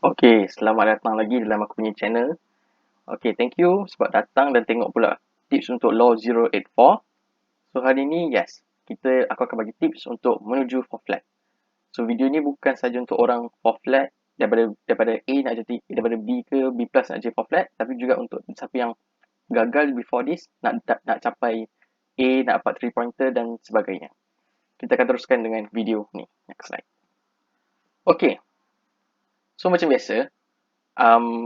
Okay, selamat datang lagi dalam aku punya channel. Okay, thank you sebab datang dan tengok pula tips untuk Law 084. So, hari ni, yes, aku akan bagi tips untuk menuju for flat. So, video ni bukan saja untuk orang for flat daripada A nak jadi, daripada B ke B plus nak jadi for flat, tapi juga untuk siapa yang gagal before this, nak capai A, nak dapat 3 pointer dan sebagainya. Kita akan teruskan dengan video ni. Next slide. Okay, so macam biasa,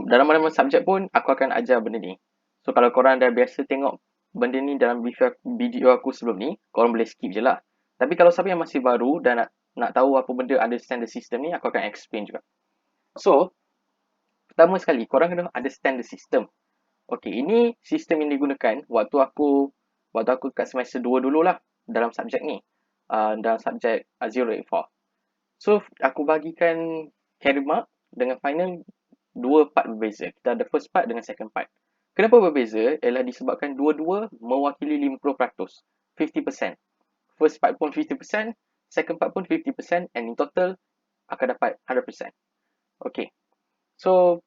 dalam mana-mana subjek pun aku akan ajar benda ni. So kalau korang dah biasa tengok benda ni dalam video aku sebelum ni, korang boleh skip je lah. Tapi kalau siapa yang masih baru dan nak tahu apa benda understand the system ni, aku akan explain juga. So, pertama sekali, korang kena understand the system. Okay, ini sistem yang digunakan waktu aku kat semester 2 dululah dalam subjek ni. Dalam subjek 084. So, aku bagikan carry mark dengan final dua part berbeza. Kita ada first part dengan second part. Kenapa berbeza? Ialah disebabkan dua-dua mewakili 50%. 50%. First part pun 50%, second part pun 50%, and in total akan dapat 100%. Okay. So,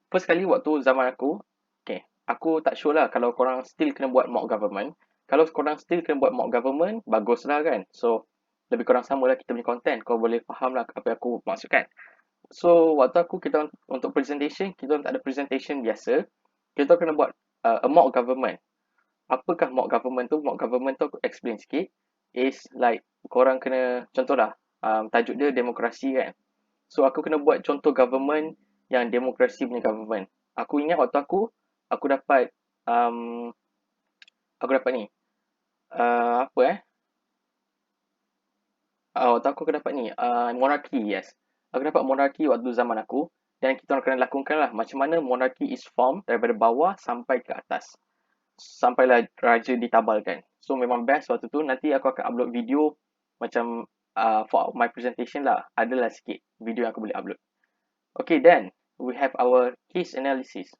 first kali waktu zaman aku, okay, aku tak sure lah kalau korang still kena buat mock government. Kalau korang still kena buat mock government, baguslah kan. So, lebih kurang sama lah kita punya content. Kau boleh faham lah apa yang aku maksudkan. So, waktu kita untuk presentation, kita tak ada presentation biasa. Kita kena buat a mock government. Apakah mock government tu? Mock government tu aku explain sikit. Is like, korang kena, contoh lah, tajuk dia demokrasi kan. So, aku kena buat contoh government yang demokrasi punya government. Aku ingat waktu aku dapat, ni. Apa waktu aku dapat ni, monarki, yes. Aku dapat monarki waktu zaman aku. Dan kita kena lakukan lah macam mana monarki is formed daripada bawah sampai ke atas. Sampailah raja ditabalkan. So memang best waktu tu. Nanti aku akan upload video macam for my presentation lah. Adalah sikit video yang aku boleh upload. Okay, then we have our case analysis.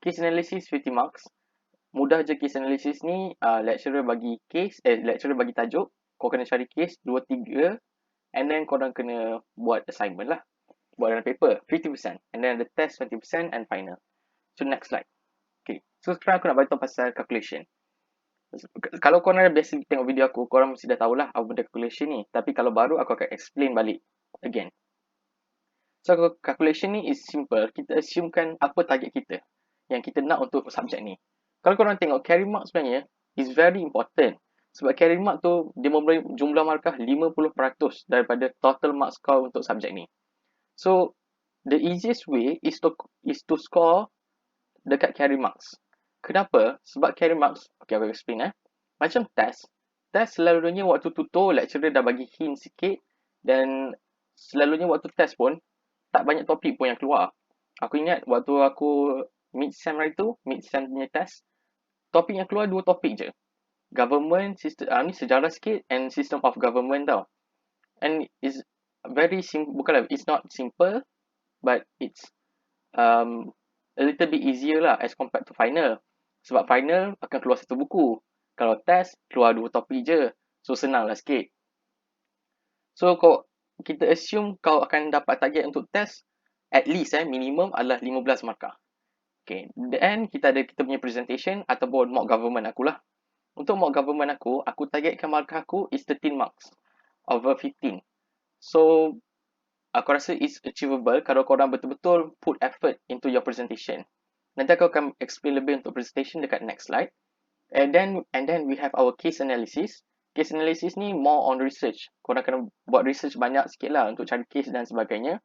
Case analysis 50 marks. Mudah je case analysis ni. Lecturer bagi tajuk. Kau kena cari case 2-3 and then korang kena buat assignment lah. Buat dalam paper 50% and then the test 20% and final. So next slide. Okay, so sekarang aku nak beritahu pasal calculation. Kalau korang dah biasa tengok video aku, korang mesti dah tahulah apa benda calculation ni. Tapi kalau baru, aku akan explain balik again. So calculation ni is simple. Kita assumekan apa target kita yang kita nak untuk subjek ni. Kalau korang tengok carry mark sebenarnya is very important. Sebab carry mark tu dia memberi jumlah markah 50% daripada total mark score untuk subjek ni. So the easiest way is to score dekat carry marks. Kenapa? Sebab carry marks, okay, aku explain Macam test selalunya waktu tutor lecturer dah bagi hint sikit dan selalunya waktu test pun tak banyak topik pun yang keluar. Aku ingat waktu aku mid-sem punya test, topik yang keluar 2 topik je. Government, system, ni sejarah sikit and system of government tau. And it's very simple, it's not simple, but it's a little bit easier lah as compared to final. Sebab final akan keluar satu buku. Kalau test, keluar 2 topik je. So, senang lah sikit. So, kita assume kau akan dapat target untuk test at least minimum adalah 15 markah. Okay, then kita punya presentation ataupun mock government akulah. Untuk mock government aku targetkan markah aku is 13 marks over 15. So, aku rasa it's achievable kalau korang betul-betul put effort into your presentation. Nanti aku akan explain lebih untuk presentation dekat next slide. And then we have our case analysis. Case analysis ni more on research. Korang kena buat research banyak sikit lah untuk cari case dan sebagainya.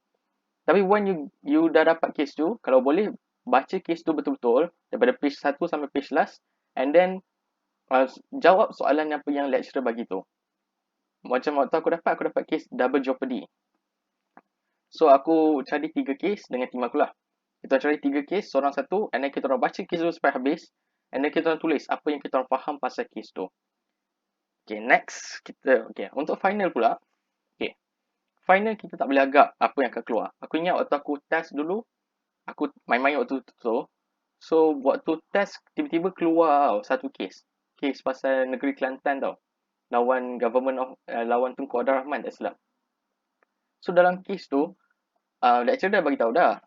Tapi when you dah dapat case tu, kalau boleh baca case tu betul-betul daripada page 1 sampai page last and then jawab soalan apa yang lecturer bagi tu. Macam waktu aku dapat case double jeopardy. So, aku cari 3 case dengan team aku lah. Kita cari 3 case, seorang satu, and then kita orang baca case tu sampai habis, and then kita orang tulis apa yang kita orang faham pasal case tu. Okay, next. Untuk final pula, okay, final kita tak boleh agak apa yang akan keluar. Aku ingat waktu aku test dulu, aku main-main waktu tu, so, waktu test, tiba-tiba keluar satu case. Case pasal negeri Kelantan tau. Lawan Tunku Abdul Rahman, tak silap. So, dalam case tu, lecturer dah bagi tahu dah.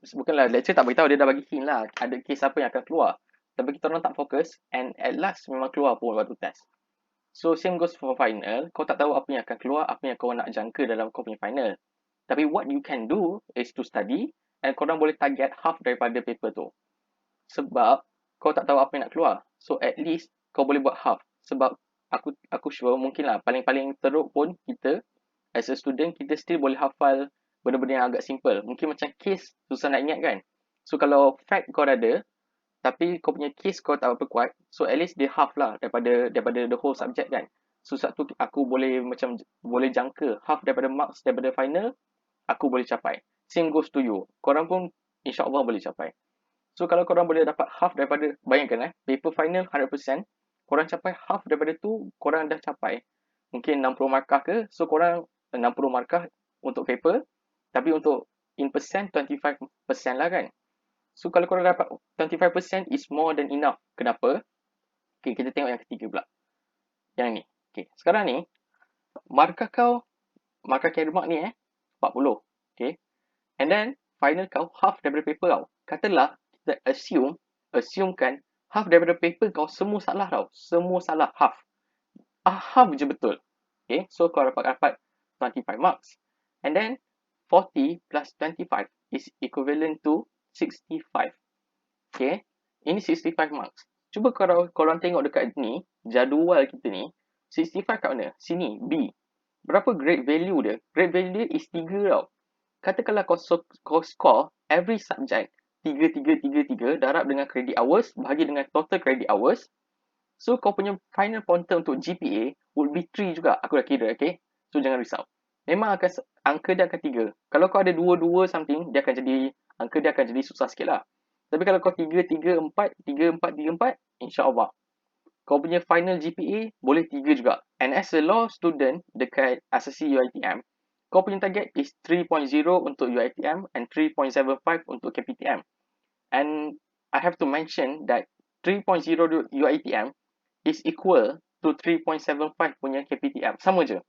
Bukanlah lecturer tak bagi tahu, dia dah bagi hint lah. Ada case apa yang akan keluar. Tapi kita orang tak fokus and at last memang keluar pun waktu test. So same goes for final. Kau tak tahu apa yang akan keluar, apa yang kau nak jangka dalam kau punya final. Tapi what you can do is to study and korang boleh target half daripada paper tu. Sebab kau tak tahu apa yang nak keluar. So at least kau boleh buat half. Sebab aku sure mungkin lah paling-paling teruk pun kita as a student kita still boleh hafal benda-benda yang agak simple. Mungkin macam case susah nak ingat kan. So kalau fact kau dah ada tapi kau punya case kau tak berapa kuat, so at least dia half lah daripada the whole subject kan. So satu aku boleh macam boleh jangka half daripada marks daripada final aku boleh capai. Same goes to you. Korang pun insya-Allah boleh capai. So kalau korang boleh dapat half daripada, bayangkan paper final 100%, korang capai half daripada tu, korang dah capai. Mungkin 60 markah ke, so korang 60 markah untuk paper, tapi untuk in percent 25% lah kan. So kalau korang dapat 25% is more than enough. Kenapa? Okay, kita tengok yang ketiga pula. Yang ni. Okay, sekarang ni, markah kau, markah carry mark ni 40. Okay. And then, final kau half daripada paper kau. Katalah, kita assumekan half daripada paper kau semua salah tau. Semua salah, half. Half je betul. Okay, so kau dapat 25 marks. And then, 40 plus 25 is equivalent to 65. Okay, ini 65 marks. Cuba kalau korang tengok dekat ni, jadual kita ni, 65 kat mana? Sini, B. Berapa grade value dia? Grade value dia is 3 tau. Katakanlah kau score every subject 3 darab dengan credit hours, bahagi dengan total credit hours. So kau punya final pointer untuk GPA would be 3 juga. Aku dah kira, okay? So jangan risau. Memang angka dia akan 3. Kalau kau ada 2 something, angka dia akan jadi susah sikit lah. Tapi kalau kau 3, 4, insya-Allah kau punya final GPA boleh 3 juga. And as a law student dekat Asasi UiTM, kau punya target is 3.0 untuk UiTM and 3.75 untuk KPTM. And I have to mention that 3.0 UiTM is equal to 3.75 punya KPTM. Sama je.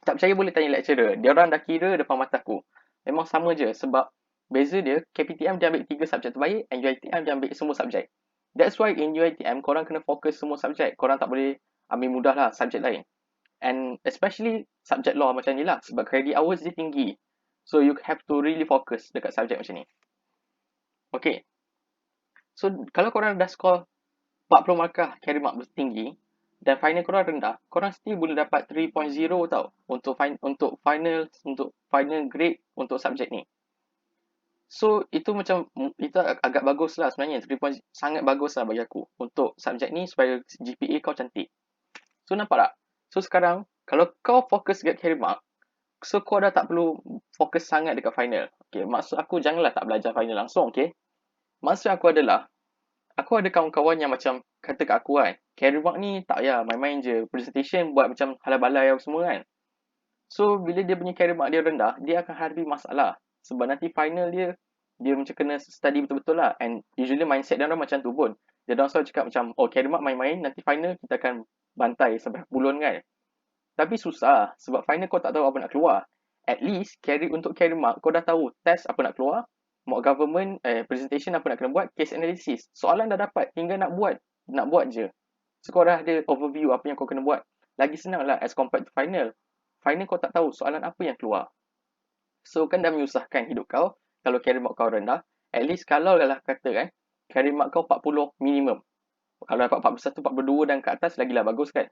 Tak percaya boleh tanya lecturer. Dia orang dah kira depan mata aku. Memang sama je sebab beza dia, KPTM dia ambil 3 subjek terbaik and UiTM dia ambil semua subjek. That's why in UiTM, korang kena fokus semua subjek. Korang tak boleh ambil mudah lah subjek lain. And especially subjek law macam ni lah. Sebab credit hours dia tinggi. So you have to really focus dekat subjek macam ni. Okay. So kalau korang dah score 40 markah carry mark tinggi dan final korang rendah, korang still boleh dapat 3.0 tau untuk final grade untuk subjek ni. So itu agak bagus lah sebenarnya. 3 sangat bagus lah bagi aku untuk subjek ni supaya GPA kau cantik. So nampak tak? So sekarang kalau kau fokus dekat carry mark, so kau dah tak perlu fokus sangat dekat final. Okay, maksud aku janganlah tak belajar final langsung, okay? Maksud aku adalah, aku ada kawan-kawan yang macam kata kat aku kan, carry mark ni tak payah, main-main je. Presentation buat macam halal-balai apa semua kan. So bila dia punya carry mark dia rendah, dia akan hadapi masalah. Sebab nanti final dia macam kena study betul-betul lah. And usually mindset dia orang macam tu pun. Dia orang selalu cakap macam, oh carry mark main-main, nanti final kita akan bantai sampai bulan kan. Tapi susah sebab final kau tak tahu apa nak keluar. At least untuk carry mark kau dah tahu test apa nak keluar, mock government, presentation apa nak kena buat, case analysis. Soalan dah dapat, tinggal nak buat je. So kau dah ada overview apa yang kau kena buat. Lagi senang lah as compared to final. Final kau tak tahu soalan apa yang keluar. So kan dah menyusahkan hidup kau kalau carry mark kau rendah. At least kalau lah kata kan, carry mark kau 40 minimum. Kalau dapat 41, 42 dan ke atas lagilah bagus kan.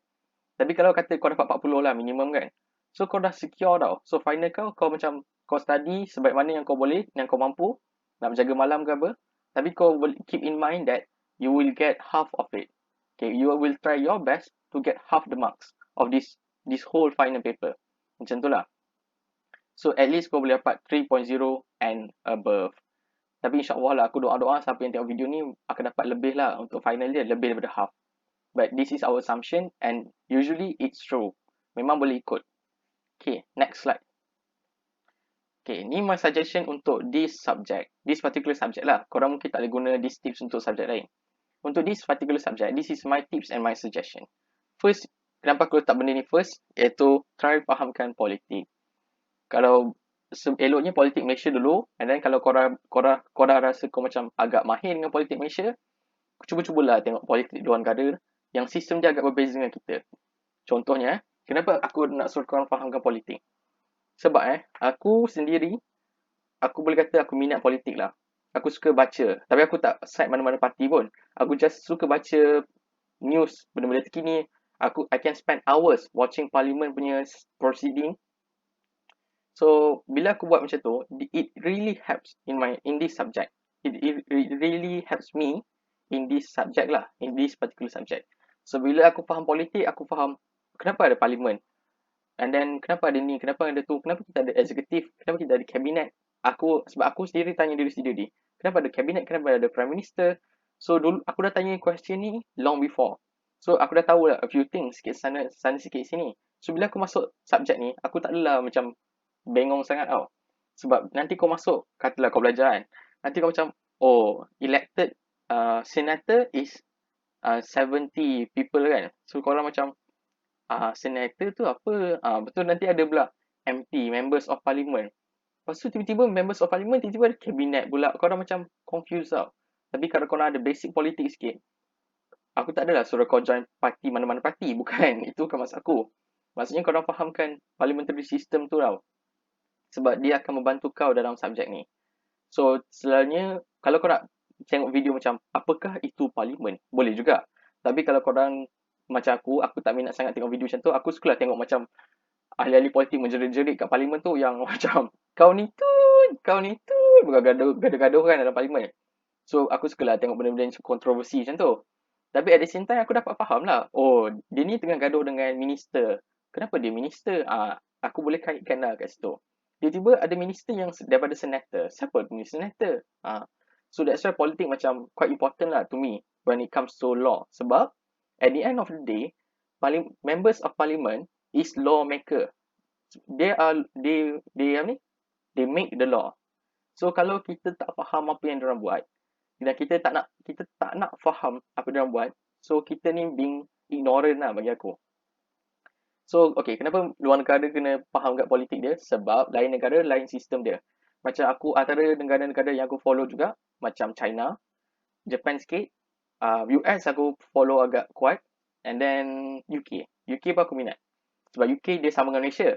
Tapi kalau kata kau dapat 40 lah minimum kan. So kau dah secure tau. So final kau macam kau study sebaik mana yang kau boleh, yang kau mampu. Nak menjaga malam ke apa. Tapi kau will keep in mind that you will get half of it. Okay, you will try your best to get half the marks of this whole final paper. Macam tu lah. So at least kau boleh dapat 3.0 and above. Tapi insyaAllah lah aku doa-doa siapa yang tengok video ni akan dapat lebih lah untuk final dia, lebih daripada half. But this is our assumption and usually it's true. Memang boleh ikut. Okay, next slide. Okay, ni my suggestion untuk this subject. This particular subject lah. Korang mungkin tak boleh guna these tips untuk subjek lain. Untuk this particular subject, this is my tips and my suggestion. First, kenapa aku letak benda ni first? Iaitu try fahamkan politik. Kalau eloknya politik Malaysia dulu, and then kalau korang rasa kau macam agak mahir dengan politik Malaysia, cuba-cubalah tengok politik luar negara yang sistem dia agak berbeza dengan kita. Contohnya, kenapa aku nak suruh korang fahamkan politik? Sebab aku sendiri, aku boleh kata aku minat politik lah. Aku suka baca, tapi aku tak side mana-mana parti pun. Aku just suka baca news, benda-benda terkini. I can spend hours watching parliament punya proceeding. So, bila aku buat macam tu, it really helps in this subject. It really helps me in this subject lah, in this particular subject. So, bila aku faham politik, aku faham kenapa ada parlimen. And then, kenapa ada ni, kenapa ada tu, kenapa kita ada eksekutif, kenapa kita ada kabinet. Sebab aku sendiri tanya diri sendiri, kenapa ada kabinet, kenapa ada prime minister. So, dulu aku dah tanya question ni long before. So, aku dah tahu lah a few things sikit sana sikit sini. So, bila aku masuk subjek ni, aku tak adalah macam bengong sangat tau. Sebab nanti kau masuk, katalah kau belajar kan, nanti kau macam, oh, elected senator is 70 people kan. So, korang macam, senator tu apa? Betul, nanti ada pula MP, Members of Parliament. Lepas tu tiba-tiba Members of Parliament, tiba-tiba ada kabinet pula. Korang macam confused tau. Tapi kalau korang ada basic politik sikit, aku tak adalah suruh kau join parti mana-mana parti. Bukan, itu bukan maksud aku. Maksudnya korang fahamkan parliamentary system tu tau. Sebab dia akan membantu kau dalam subjek ni. So, selalunya, kalau kau nak tengok video macam, apakah itu parlimen? Boleh juga. Tapi kalau korang macam aku tak minat sangat tengok video macam tu, aku sukalah tengok macam ahli-ahli politik menjerit-jerit kat parlimen tu yang macam, kau ni tu, gaduh-gaduh kan dalam parlimen. So, aku sukalah tengok benda-benda yang kontroversi macam tu. Tapi at the same time, aku dapat faham lah. Oh, dia ni tengah gaduh dengan minister. Kenapa dia minister? Aku boleh kaitkan lah kat situ. Tiba-tiba ada minister yang daripada senator. Siapa punya senator? So that's why politik macam quite important lah to me when it comes to law. Sebab at the end of the day, members of parliament is lawmaker. They make the law. So kalau kita tak faham apa yang diorang buat, dan kita tak nak faham apa diorang buat, so kita ni being ignorant lah bagi aku. So, okay, kenapa luar negara kena faham kat politik dia? Sebab lain negara, lain sistem dia. Macam aku, antara negara-negara yang aku follow juga, macam China, Japan sikit, US aku follow agak kuat, and then UK. UK pun aku minat. Sebab UK dia sama dengan Malaysia.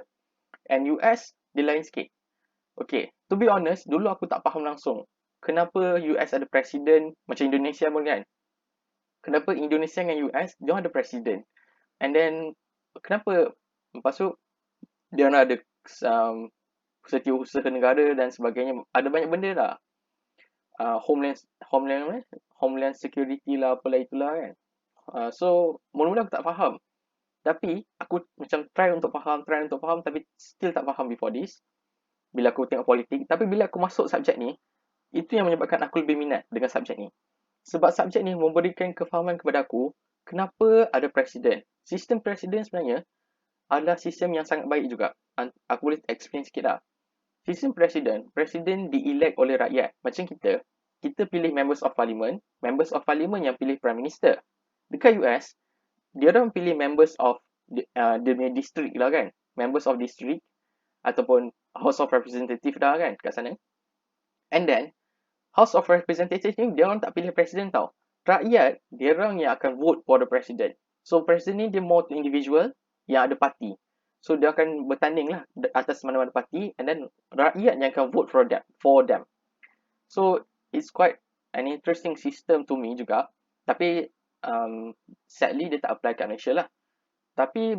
And US, dia lain sikit. Okay, to be honest, dulu aku tak faham langsung. Kenapa US ada presiden, macam Indonesia pun kan? Kenapa Indonesia dengan US, dia ada presiden. And then, kenapa lepas tu dia nak ada setiausaha negara dan sebagainya, ada banyak benda lah, homeland security lah, apalah itulah kan. So mula-mula aku tak faham, tapi aku macam try untuk faham, tapi still tak faham before this bila aku tengok politik. Tapi bila aku masuk subjek ni, itu yang menyebabkan aku lebih minat dengan subjek ni. Sebab subjek ni memberikan kefahaman kepada aku kenapa ada presiden. Sistem presiden sebenarnya adalah sistem yang sangat baik juga. Aku boleh explain sikit lah. Sistem presiden di-elect oleh rakyat. Macam kita pilih members of parliament yang pilih prime minister. Dekat US, dia orang pilih members of dia punya district lah kan. Members of district ataupun House of Representative dah kan kat sana. And then, House of Representative ni dia orang tak pilih presiden tau. Rakyat, dia orang yang akan vote for the president. So, presiden ni dia more to individual yang ada parti. So, dia akan bertanding lah atas mana-mana parti, and then rakyat yang akan vote for them. So, it's quite an interesting system to me juga. Tapi, sadly dia tak apply kat Malaysia lah. Tapi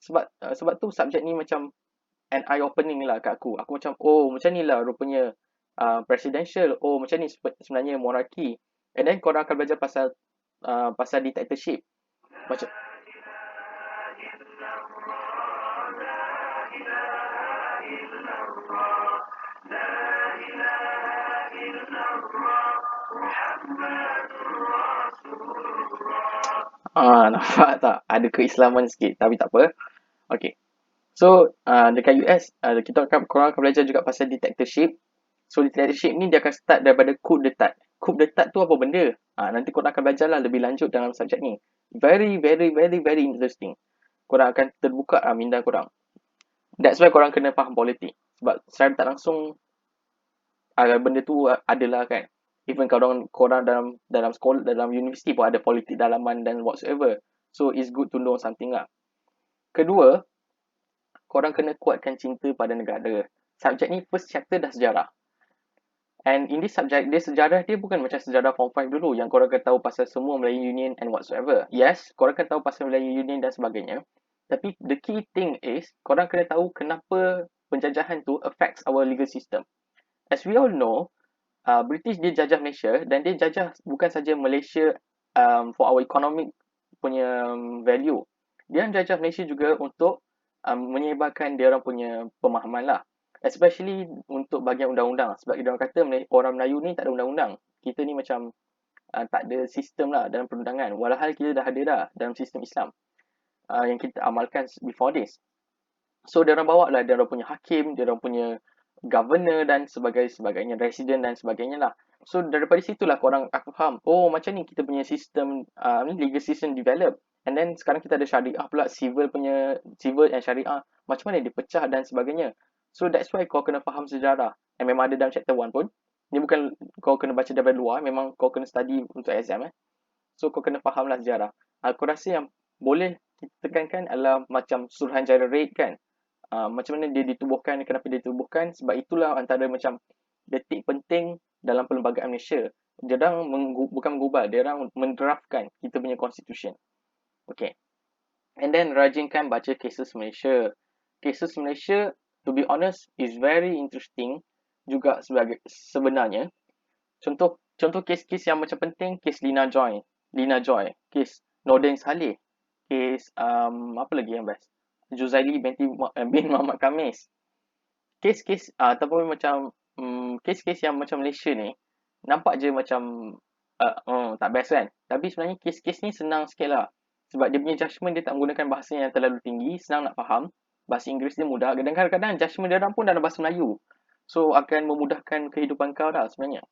sebab tu subjek ni macam an eye-opening lah kat aku. Aku macam, oh macam ni lah rupanya presidential. Oh macam ni sebenarnya monarki. And then korang akan belajar pasal dictatorship. Macam nampak tak? Ada keislaman sikit, tapi tak apa. Okay. So, dekat US, korang akan belajar juga pasal dictatorship. So, dictatorship ni dia akan start daripada coup d'etat. Coup d'etat tu apa benda? Nanti korang akan belajar lah lebih lanjut dalam subjek ni. Very, very, very, very interesting. Korang akan terbuka minda korang. That's why korang kena faham politik. Sebab secara tak langsung benda tu adalah kan. Even korang dalam sekolah, dalam universiti pun ada politik dalaman dan whatsoever. So it's good to know something lah. Kedua, korang kena kuatkan cinta pada negara. Subjek ni first chapter dah sejarah. And in this subject, sejarah dia bukan macam sejarah form 5 dulu yang korang kena tahu pasal semua Melayu Union and whatsoever. Yes, korang kena tahu pasal Melayu Union dan sebagainya. Tapi the key thing is, korang kena tahu kenapa penjajahan tu affects our legal system. As we all know, British dia jajah Malaysia dan dia jajah bukan saja Malaysia for our economic punya value. Dia jajah Malaysia juga untuk menyebarkan dia orang punya pemahaman lah. Especially untuk bahagian undang-undang. Sebab dia orang kata orang Melayu ni tak ada undang-undang. Kita ni macam tak ada sistem lah dalam perundangan. Walhal kita dah ada dah dalam sistem Islam yang kita amalkan before this. So dia orang bawa lah dia orang punya hakim, dia orang punya governor dan sebagainya, resident dan sebagainya lah. So daripada situlah korang aku faham, oh macam ni kita punya sistem legal system develop. And then sekarang kita ada syariah pula, civil and syariah, macam mana dia pecah dan sebagainya. So that's why kau kena faham sejarah. And memang ada dalam chapter 1 pun. Ni bukan kau kena baca daripada luar, memang kau kena study untuk exam So kau kena faham lah sejarah. Aku rasa yang boleh kita tekankan adalah macam Suruhanjaya Raid kan. Macam mana dia ditubuhkan, kenapa dia ditubuhkan, sebab itulah antara macam detik penting dalam perlembagaan Malaysia. Dia orang bukan mengubah, dia orang mendraftkan kita punya constitution. Okay. And then rajinkan baca cases Malaysia. Cases Malaysia, to be honest, is very interesting juga sebenarnya. Contoh kes-kes yang macam penting, kes Lina Joy, kes Nordin Saleh, kes apa lagi yang best? Juzaili bin Muhammad Khamis. Kes-kes ataupun macam kes-kes yang macam Malaysia ni nampak je macam tak best kan. Tapi sebenarnya kes-kes ni senang sikit lah. Sebab dia punya judgement dia tak menggunakan bahasa yang terlalu tinggi, senang nak faham. Bahasa Inggeris dia mudah. Kadang-kadang judgement dia orang pun dalam bahasa Melayu. So akan memudahkan kehidupan kau dah sebenarnya.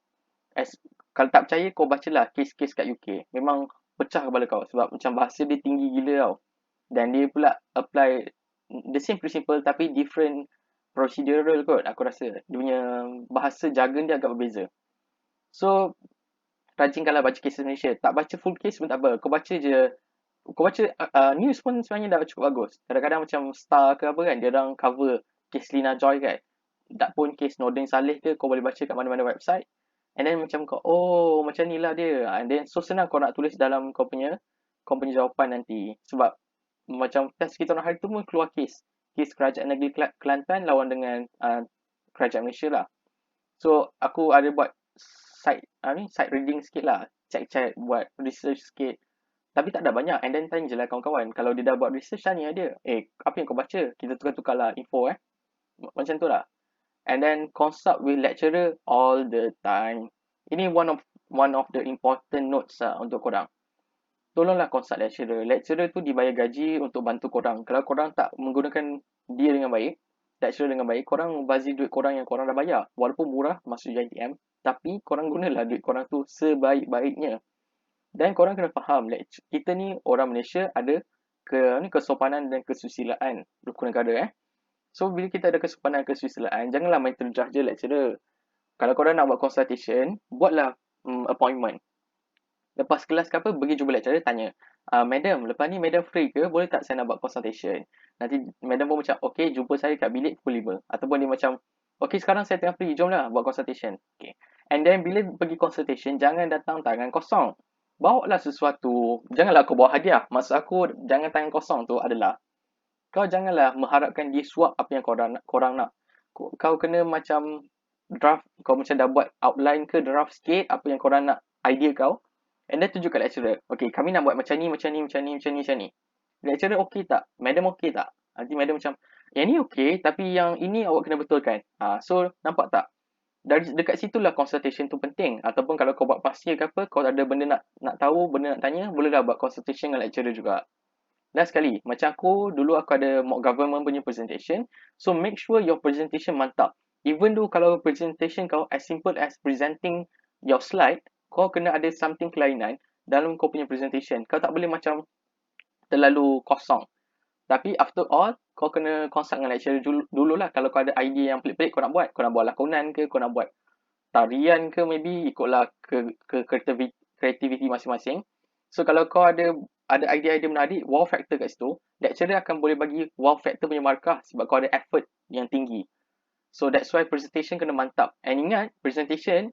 Kalau tak percaya kau bacalah kes-kes kat UK. Memang pecah kepala kau sebab macam bahasa dia tinggi gila tau. Dan dia pula apply the same principle tapi different procedural kot aku rasa. Dia punya bahasa jargon dia agak berbeza. So rajinkanlah baca kes Malaysia. Tak baca full case pun tak apa. Kau baca je. Kau baca news pun sebenarnya dah cukup bagus. Kadang-kadang macam Star ke apa kan, dia orang cover kes Lina Joy kan. Tak pun kes Nordin Saleh ke, kau boleh baca kat mana-mana website. And then macam kau, oh macam ni lah dia. And then so senang kau nak tulis dalam kau punya jawapan nanti. Sebab macam test kita orang hari tu pun keluar kes Kerajaan Negeri Kelantan lawan dengan Kerajaan Malaysia lah. So aku ada buat side reading sikit lah, check buat research sikit, tapi tak ada banyak. And then tanya je lah kawan-kawan, kalau dia dah buat research, tanya dia, apa yang kau baca, kita tukar-tukar lah info macam tu lah. And then consult with lecturer all the time. Ini one of the important notes lah untuk korang. Tolonglah consult lecturer. Lecturer tu dibayar gaji untuk bantu korang. Kalau korang tak menggunakan dia dengan baik, lecturer dengan baik, korang membazir duit korang yang korang dah bayar. Walaupun murah masuk JITM, tapi korang gunalah duit korang tu sebaik-baiknya. Dan korang kena faham, kita ni orang Malaysia ada kesopanan dan kesusilaan rukun negara So bila kita ada kesopanan dan kesusilaan, janganlah main terjah je lecturer. Kalau korang nak buat consultation, buatlah appointment. Lepas kelas ke apa, pergi jumpa lecturer, tanya, Madam, lepas ni Madam free ke? Boleh tak saya nak buat consultation? Nanti Madam pun macam, okay, jumpa saya kat bilik pukul 5. Ataupun dia macam, okay, sekarang saya tengah free, jomlah buat consultation. Okay. And then bila pergi consultation, jangan datang tangan kosong. Bawa lah sesuatu. Janganlah kau bawa hadiah. Maksud aku, jangan tangan kosong tu adalah, kau janganlah mengharapkan dia suap apa yang korang nak. Kau kena macam draft, kau macam dah buat outline ke draft sikit apa yang korang nak, idea kau. And then tunjuk kat lecturer. Okay, kami nak buat macam ni. Lecturer okay tak? Madam okay tak? Nanti madam macam, yang ni okay, tapi yang ini awak kena betulkan. So, nampak tak? Dari dekat situlah consultation tu penting. Ataupun kalau kau buat pasir ke apa, kau ada benda nak tahu, benda nak tanya, bolehlah buat consultation dengan lecturer juga. Last sekali, macam dulu aku ada mock government punya presentation. So, make sure your presentation mantap. Even though kalau presentation kau as simple as presenting your slide, kau kena ada something kelainan dalam kau punya presentation. Kau tak boleh macam terlalu kosong. Tapi after all, kau kena consult dengan lecturer dulu lah. Kalau kau ada idea yang pelik-pelik kau nak buat lakonan ke, kau nak buat tarian ke, maybe ikutlah ke kreativiti masing-masing. So kalau kau ada idea-idea menarik, wow factor kat situ, lecturer akan boleh bagi wow factor punya markah sebab kau ada effort yang tinggi. So that's why presentation kena mantap. And ingat, presentation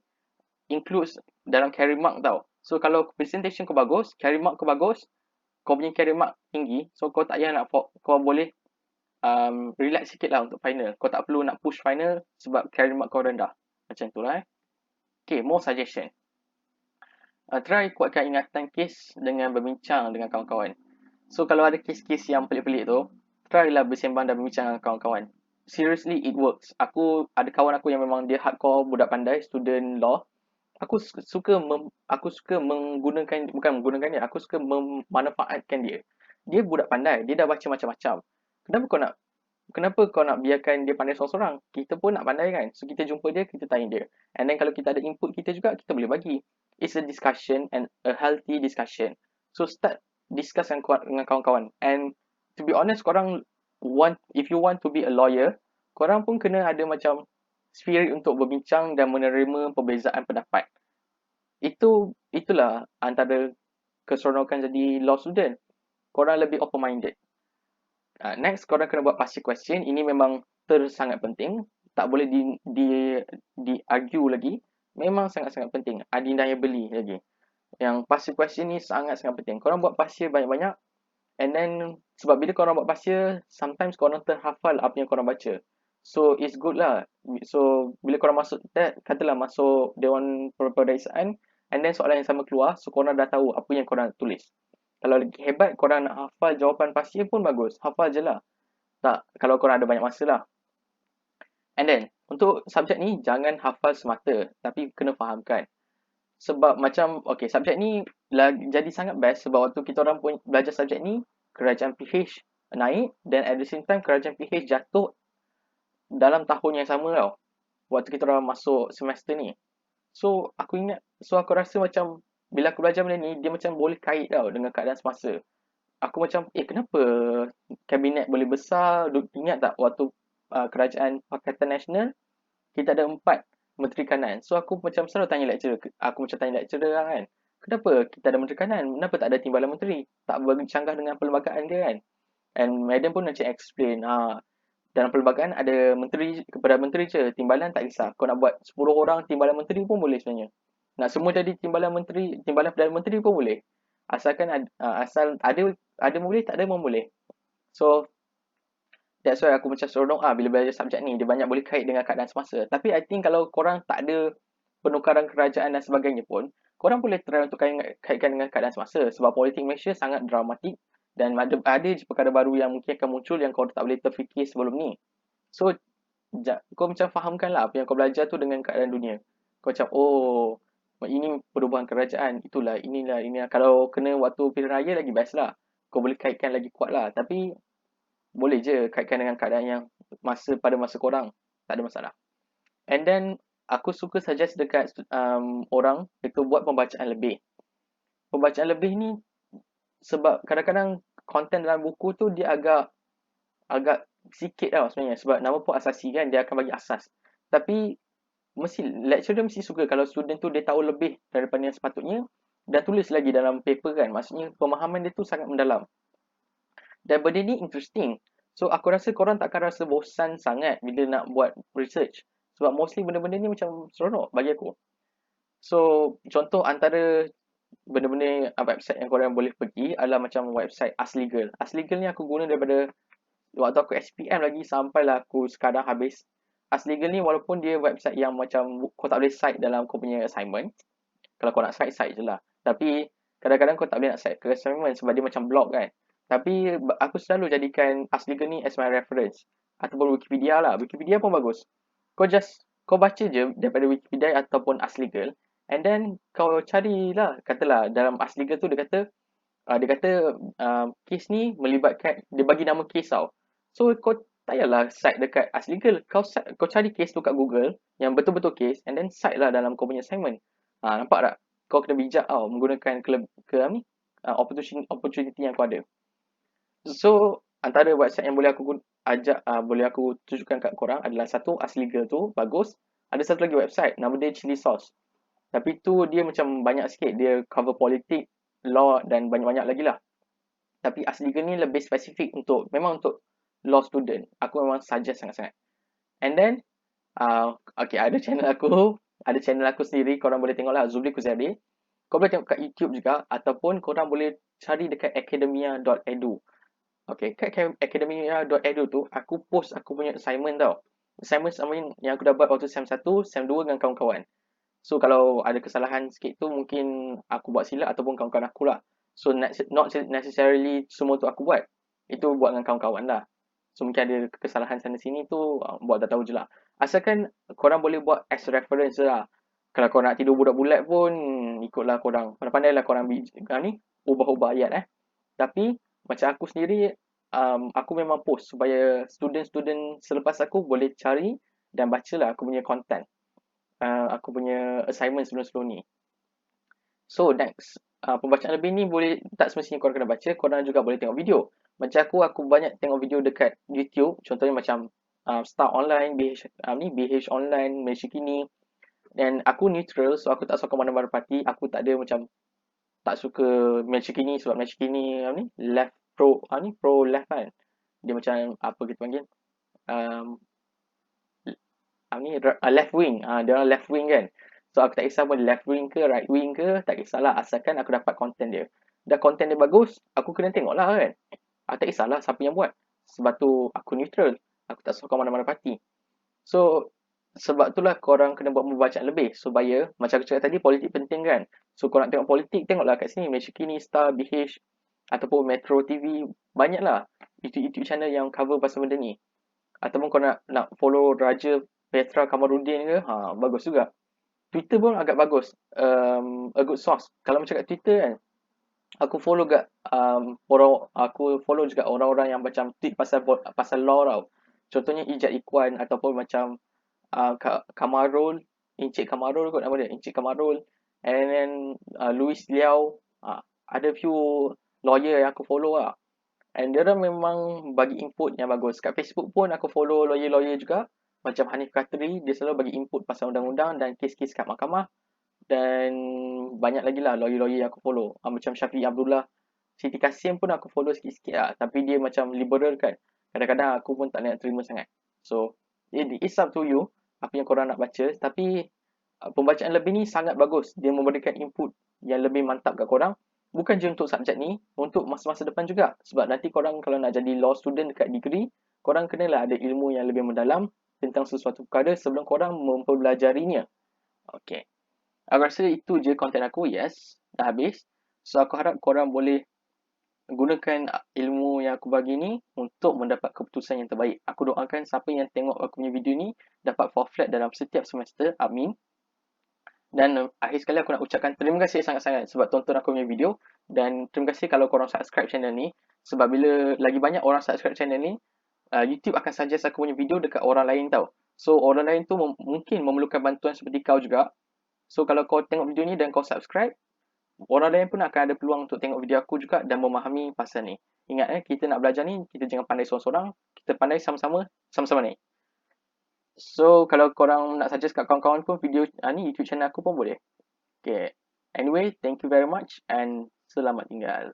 includes dalam carry mark tau. So kalau presentation kau bagus, carry mark kau bagus, kau punya carry mark tinggi, so kau tak payah kau boleh relax sikit lah untuk final. Kau tak perlu nak push final sebab carry mark kau rendah. Macam tu lah. Okay, more suggestion. Try kuatkan ingatan kes dengan berbincang dengan kawan-kawan. So kalau ada kes-kes yang pelik-pelik tu, try lah bersembang dan berbincang dengan kawan-kawan. Seriously, it works. Aku ada kawan aku yang memang dia hardcore budak pandai, student law. Aku suka menggunakan, bukan menggunakan dia, aku suka memanfaatkan dia. Dia budak pandai, dia dah baca macam-macam. Kenapa kau nak biarkan dia pandai seorang-seorang? Kita pun nak pandai kan? So kita jumpa dia, kita tanya dia. And then kalau kita ada input kita juga, kita boleh bagi. It's a discussion and a healthy discussion. So start discuss dengan kawan-kawan. And to be honest, if you want to be a lawyer, korang pun kena ada macam spirit untuk berbincang dan menerima perbezaan pendapat. Itulah antara keseronokan jadi law student. Korang lebih open-minded. Next, korang kena buat past question. Ini memang sangat penting. Tak boleh di-argue lagi. Memang sangat-sangat penting. Adinda yang beli lagi. Yang past question ni sangat-sangat penting. Korang buat past banyak-banyak. And then, sebab bila korang buat past sometimes korang terhafal apa yang korang baca. So, it's good lah. So, bila korang masuk katalah masuk Dewan Peperiksaan, and then soalan yang sama keluar, so korang dah tahu apa yang korang tulis. Kalau lagi hebat, korang nak hafal jawapan pasti pun bagus. Hafal je lah. Tak, kalau korang ada banyak masa lah. And then, untuk subjek ni, jangan hafal semata. Tapi kena fahamkan. Sebab macam, okay, subjek ni jadi sangat best sebab waktu kita orang pun belajar subjek ni, kerajaan PH naik dan at the same time, kerajaan PH jatuh dalam tahun yang sama tau. Waktu kita orang masuk semester ni. So, aku rasa macam bila aku belajar benda ni, dia macam boleh kait tau dengan keadaan semasa. Aku macam, kenapa kabinet boleh besar? Ingat tak waktu kerajaan Pakatan Nasional, kita ada 4 Menteri Kanan. So, aku macam selalu tanya lecturer. Aku macam tanya lecturer lah kan. Kenapa kita ada Menteri Kanan? Kenapa tak ada Timbalan Menteri? Tak bercanggah dengan perlembagaan dia kan? And madam pun macam explain, dalam perlembagaan ada menteri kepada menteri je, timbalan tak kisah. Kau nak buat 10 orang timbalan menteri pun boleh sebenarnya. Nak semua jadi timbalan Perdana Menteri pun boleh. Asalkan asal ada boleh, tak ada pun boleh. So that's why aku macam seronok bila belajar subjek ni. Dia banyak boleh kait dengan keadaan semasa. Tapi I think kalau korang tak ada penukaran kerajaan dan sebagainya pun, korang boleh try untuk kaitkan dengan keadaan semasa. Sebab politik Malaysia sangat dramatik. Dan ada je perkara baru yang mungkin akan muncul yang kau tak boleh terfikir sebelum ni. So, kau macam fahamkan lah apa yang kau belajar tu dengan keadaan dunia. Kau macam, ini perubahan kerajaan. Inilah. Kalau kena waktu pilihan raya lagi best lah. Kau boleh kaitkan lagi kuat lah. Tapi, boleh je kaitkan dengan keadaan yang pada masa korang. Tak ada masalah. And then, aku suka suggest dekat orang, itu buat pembacaan lebih. Pembacaan lebih ni, sebab kadang-kadang konten dalam buku tu dia agak sikit tau sebenarnya. Sebab nama pun asasi kan, dia akan bagi asas. Tapi lecturer mesti suka kalau student tu dia tahu lebih daripada yang sepatutnya dan tulis lagi dalam paper kan. Maksudnya pemahaman dia tu sangat mendalam. Dan benda ni interesting. So aku rasa korang tak akan rasa bosan sangat bila nak buat research. Sebab mostly benda-benda ni macam seronok bagi aku. So contoh antara benda-benda website yang korang boleh pergi adalah macam website Aslegal. Aslegal ni aku guna daripada waktu aku SPM lagi sampailah aku sekarang habis. Aslegal ni walaupun dia website yang macam kau tak boleh cite dalam kau punya assignment. Kalau kau nak cite je lah. Tapi kadang-kadang kau tak boleh nak cite ke assignment sebab dia macam blog kan. Tapi aku selalu jadikan Aslegal ni as my reference. Ataupun Wikipedia lah. Wikipedia pun bagus. Kau baca je daripada Wikipedia ataupun Aslegal. And then kau carilah, katalah dalam Aslegal tu dia kata kes ni melibatkan, dia bagi nama kes tau. So kau tak payahlah cite dekat Aslegal. Kau cari kes tu kat Google yang betul-betul kes and then cite lah dalam kau punya assignment. Nampak tak? Kau kena bijak tau menggunakan opportunity yang kau ada. So Antara website yang boleh aku boleh aku tunjukkan kat korang adalah satu, Aslegal tu bagus. Ada satu lagi website nama dia Chili Sauce. Tapi tu dia macam banyak sikit, dia cover politik, law dan banyak-banyak lagi lah. Tapi Aslegal ni lebih spesifik memang untuk law student. Aku memang suggest sangat-sangat. And then okay, ada channel aku sendiri, korang boleh tengok lah, Zubli Kuzari. Kau boleh tengok kat YouTube juga ataupun korang boleh cari dekat academia.edu. Okay, kat academia.edu tu aku post aku punya assignment tau. Assignment yang aku dapat waktu SEM 1, SEM 2 dengan kawan-kawan. So kalau ada kesalahan sikit tu mungkin aku buat silap ataupun kawan-kawan aku lah. So not necessarily semua tu aku buat. Itu buat dengan kawan-kawan lah. So mungkin ada kesalahan sana sini tu buat tak tahu je lah. Asalkan korang boleh buat as reference je lah. Kalau korang nak tidur bulat-bulat pun ikutlah korang. Pandai-pandai lah korang ni ubah-ubah ayat Tapi macam aku sendiri aku memang post supaya student-student selepas aku boleh cari dan bacalah aku punya content. Aku punya assignment sebelum-sebelum ni. So next, pembacaan lebih ni boleh tak semestinya korang kena baca, korang juga boleh tengok video. Macam aku banyak tengok video dekat YouTube, contohnya macam Start Online, BH Online, Malaysia Kini. Dan aku neutral, so aku tak sokong mana-mana parti. Aku tak ada macam tak suka Malaysia Kini sebab Malaysia Kini left pro left kan. Dia macam apa kita panggil? Um, left wing. Dia orang left wing kan. So aku tak kisah pun left wing ke right wing ke, tak kisahlah asalkan aku dapat konten dia. Dah konten dia bagus, aku kena tengok lah kan. Aku tak kisahlah siapa yang buat. Sebab tu aku neutral. Aku tak sokong mana-mana parti. So sebab itulah korang kena buat pembacaan lebih supaya macam aku cakap tadi politik penting kan. So korang tengok politik, tengoklah kat sini Malaysia Kini, Star, BH ataupun Metro TV, banyaklah YouTube channel yang cover pasal benda ni. Ataupun kau nak follow Raja Petra Kamarudin ke, bagus juga. Twitter pun agak bagus. A good source. Kalau macam kat Twitter kan, aku follow juga orang-orang yang macam tweet pasal law tau. Contohnya Ijat Ikhwan ataupun macam Kamarul, Encik Kamarul kot nama dia, Encik Kamarul. And then Louis Liao. Ada few lawyer yang aku follow lah. And dia orang memang bagi input yang bagus. Kat Facebook pun aku follow lawyer-lawyer juga. Macam Hanif Katri, dia selalu bagi input pasal undang-undang dan kes-kes kat mahkamah. Dan banyak lagi lah lawyer-lawyer yang aku follow. Macam Syafiq Abdullah. Siti Kasim pun aku follow sikit-sikit lah. Tapi dia macam liberal kan. Kadang-kadang aku pun tak nak terima sangat. So, it's up to you. Apa yang korang nak baca. Tapi pembacaan lebih ni sangat bagus. Dia memberikan input yang lebih mantap kat korang. Bukan je untuk subjek ni, untuk masa-masa depan juga. Sebab nanti korang kalau nak jadi law student dekat degree, korang kenalah ada ilmu yang lebih mendalam tentang sesuatu perkara sebelum korang mempelajarinya. Okay. Aku rasa itu je konten aku, yes. Dah habis. So, aku harap korang boleh gunakan ilmu yang aku bagi ni untuk mendapat keputusan yang terbaik. Aku doakan siapa yang tengok aku punya video ni dapat 4 flat dalam setiap semester. Amin. Dan akhir sekali aku nak ucapkan terima kasih sangat-sangat sebab tonton aku punya video. Dan terima kasih kalau korang subscribe channel ni. Sebab bila lagi banyak orang subscribe channel ni, YouTube akan suggest aku punya video dekat orang lain tau. So orang lain tu mungkin memerlukan bantuan seperti kau juga. So kalau kau tengok video ni dan kau subscribe, orang lain pun akan ada peluang untuk tengok video aku juga dan memahami pasal ni. Ingat kita nak belajar ni, kita jangan pandai seorang-seorang. Kita pandai sama-sama naik. So, kalau korang nak suggest kat kawan-kawan pun video ni YouTube channel aku pun boleh. Okay. Anyway, thank you very much and selamat tinggal.